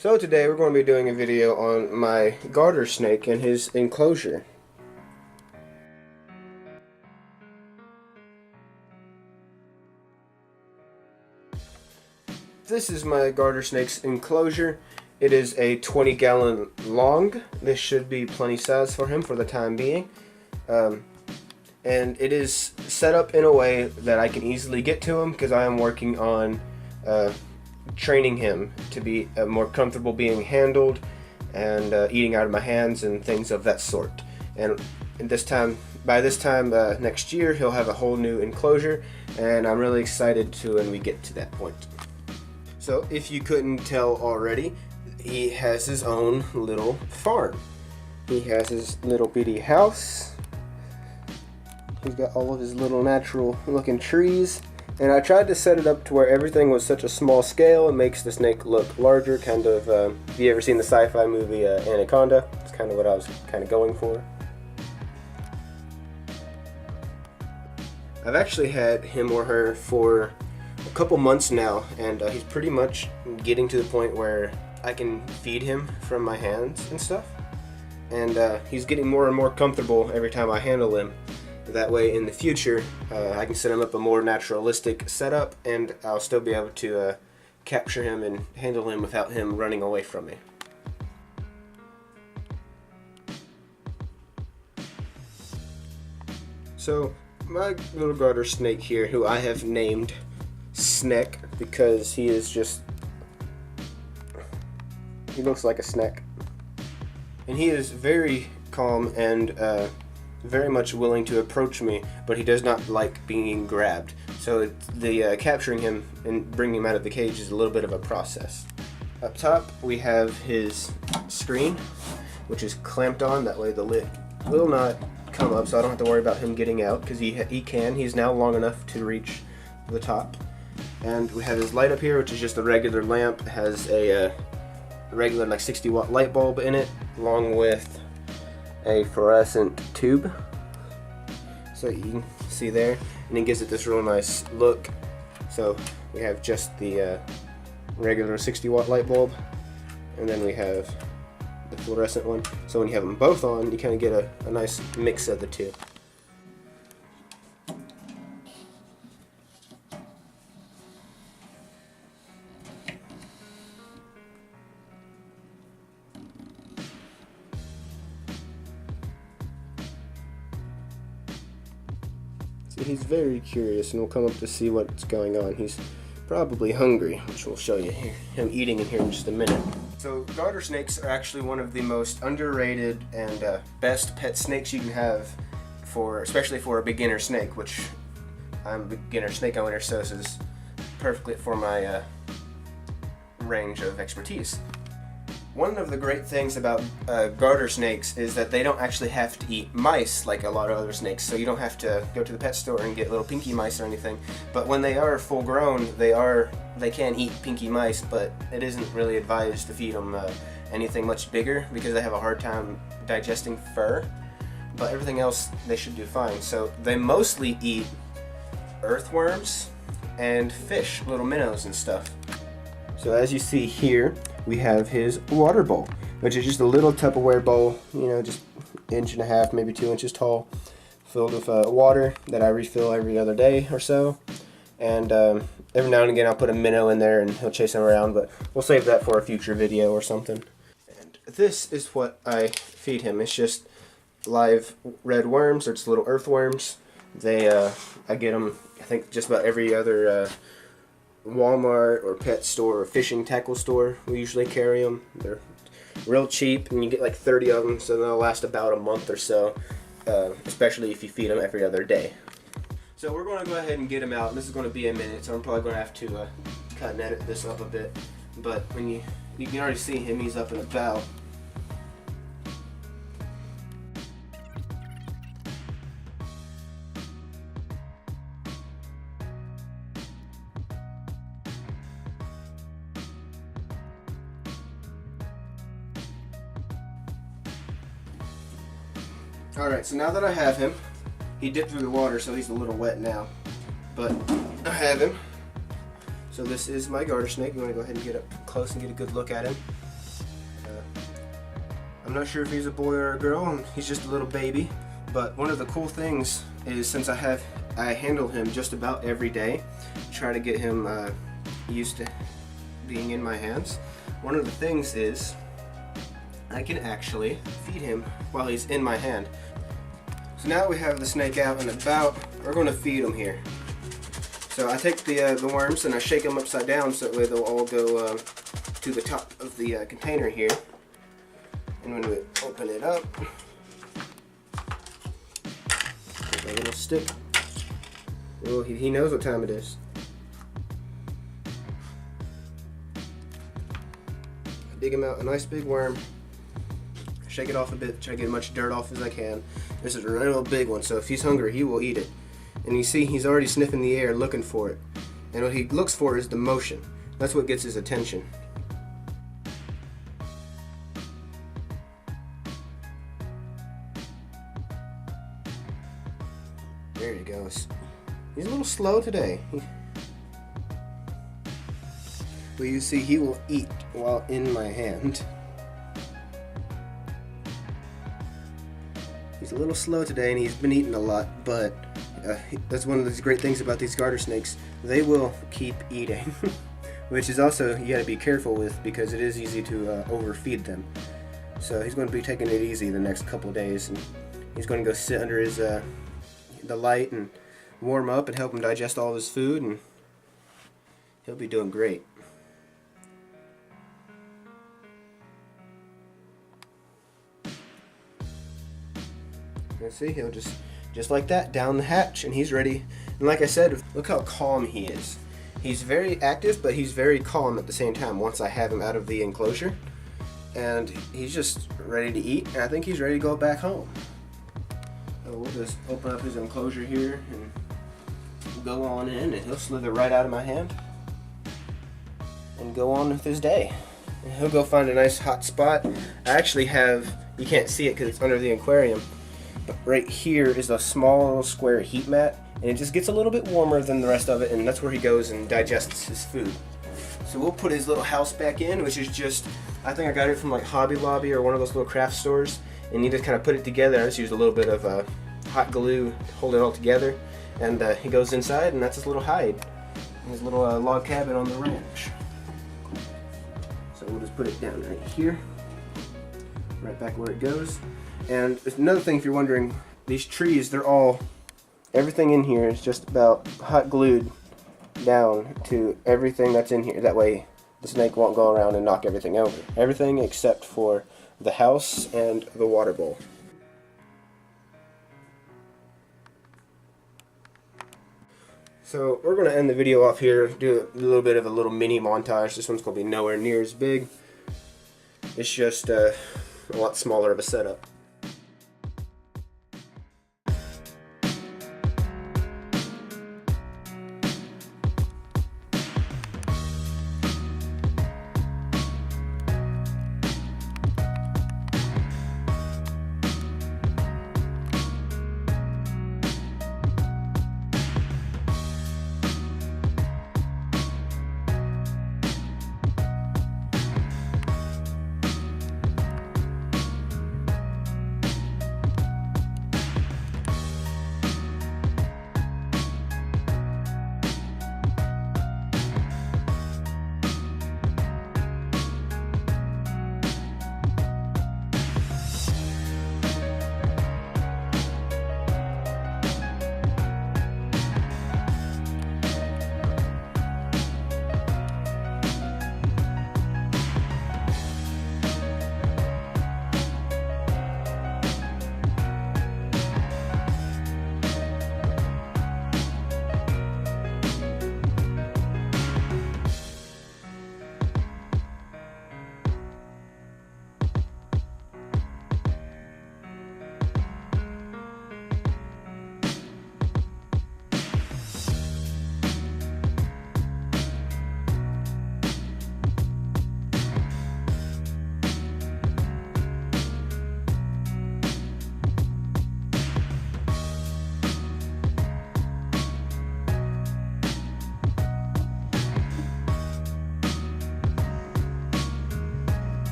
So today we're going to be doing a video on my garter snake and his enclosure. This is my garter snake's enclosure. It is a 20-gallon long. This should be plenty size for him for the time being. And it is set up in a way that I can easily get to him because I am working on training him to be more comfortable being handled and eating out of my hands and things of that sort. And by this time next year, he'll have a whole new enclosure, and I'm really excited when we get to that point. So if you couldn't tell already, he has his own little farm. He has his little bitty house. He's got all of his little natural looking trees. And I tried to set it up to where everything was such a small scale. It makes the snake look larger, kind of, if you ever seen the sci-fi movie Anaconda, it's kind of what I was kind of going for. I've actually had him or her for a couple months now, and he's pretty much getting to the point where I can feed him from my hands and stuff. And he's getting more and more comfortable every time I handle him. That way in the future I can set him up a more naturalistic setup, and I'll still be able to capture him and handle him without him running away from me. So my little garter snake here, who I have named Snek because he looks like a snack, and he is very calm and very much willing to approach me, but he does not like being grabbed. So the capturing him and bringing him out of the cage is a little bit of a process. Up top we have his screen, which is clamped on. That way the lid will not come up, so I don't have to worry about him getting out, because he's now long enough to reach the top. And we have his light up here, which is just a regular lamp. It has a regular 60-watt light bulb in it, along with a fluorescent tube, so you can see there, and it gives it this real nice look. So we have just the regular 60-watt light bulb, and then we have the fluorescent one. So when you have them both on, you kind of get a nice mix of the two. He's very curious and will come up to see what's going on. He's probably hungry, which we'll show you him eating in here in just a minute. So garter snakes are actually one of the most underrated and best pet snakes you can have, especially for a beginner snake, which I'm a beginner snake owner, so this is perfectly for my range of expertise. One of the great things about garter snakes is that they don't actually have to eat mice like a lot of other snakes, so you don't have to go to the pet store and get little pinky mice or anything. But when they are full grown, they can eat pinky mice, but it isn't really advised to feed them anything much bigger because they have a hard time digesting fur. But everything else they should do fine. So they mostly eat earthworms and fish, little minnows and stuff. So as you see here, we have his water bowl, which is just a little Tupperware bowl, just 1.5 inches, maybe 2 inches tall, filled with water that I refill every other day or so. And every now and again I'll put a minnow in there and he'll chase him around, but we'll save that for a future video or something. And this is what I feed him. It's just live red worms, or it's little earthworms. I get them, I think, just about every other Walmart or pet store or fishing tackle store. We usually carry them. They're real cheap, and you get like 30 of them, so they'll last about a month or so, especially if you feed them every other day. So we're going to go ahead and get him out. This is going to be a minute, so I'm probably going to have to cut and edit this up a bit. But when you can already see him, he's up and about. Alright, so now that I have him, he dipped through the water, so he's a little wet now. But I have him. So this is my garter snake. You want to go ahead and get up close and get a good look at him. I'm not sure if he's a boy or a girl. He's just a little baby. But one of the cool things is, since I handle him just about every day, try to get him used to being in my hands. One of the things is I can actually feed him while he's in my hand. So now we have the snake out and about, we're going to feed him here. So I take the worms and I shake them upside down so that way they'll all go to the top of the container here. And when we open it up, a little stick. Oh, he knows what time it is. I dig him out a nice big worm. Shake it off a bit, try to get as much dirt off as I can. This is a real big one, so if he's hungry, he will eat it. And you see, he's already sniffing the air looking for it. And what he looks for is the motion. That's what gets his attention. There he goes. He's a little slow today. But you see, he will eat while in my hand. He's a little slow today and he's been eating a lot, but that's one of the great things about these garter snakes. They will keep eating, which is also, you gotta be careful with, because it is easy to overfeed them. So he's going to be taking it easy the next couple days, and he's going to go sit under his the light and warm up and help him digest all of his food, and he'll be doing great. You see, he'll just like that, down the hatch, and he's ready. And like I said, look how calm he is. He's very active, but he's very calm at the same time once I have him out of the enclosure. And he's just ready to eat, and I think he's ready to go back home. So we'll just open up his enclosure here and go on in, and he'll slither right out of my hand and go on with his day. And he'll go find a nice hot spot. I actually have, you can't see it because it's under the aquarium, but right here is a small little square heat mat, and it just gets a little bit warmer than the rest of it, and that's where he goes and digests his food. So we'll put his little house back in, which is just, I think I got it from like Hobby Lobby or one of those little craft stores, and you just kind of put it together. I just used a little bit of hot glue to hold it all together, and he goes inside, and that's his little hide, his little log cabin on the ranch. So we'll just put it down right here, right back where it goes. And there's another thing, if you're wondering, these trees, everything in here is just about hot glued down to everything that's in here. That way the snake won't go around and knock everything over. Everything except for the house and the water bowl. So we're going to end the video off here, do a little bit of a little mini montage. This one's going to be nowhere near as big. It's just a lot smaller of a setup.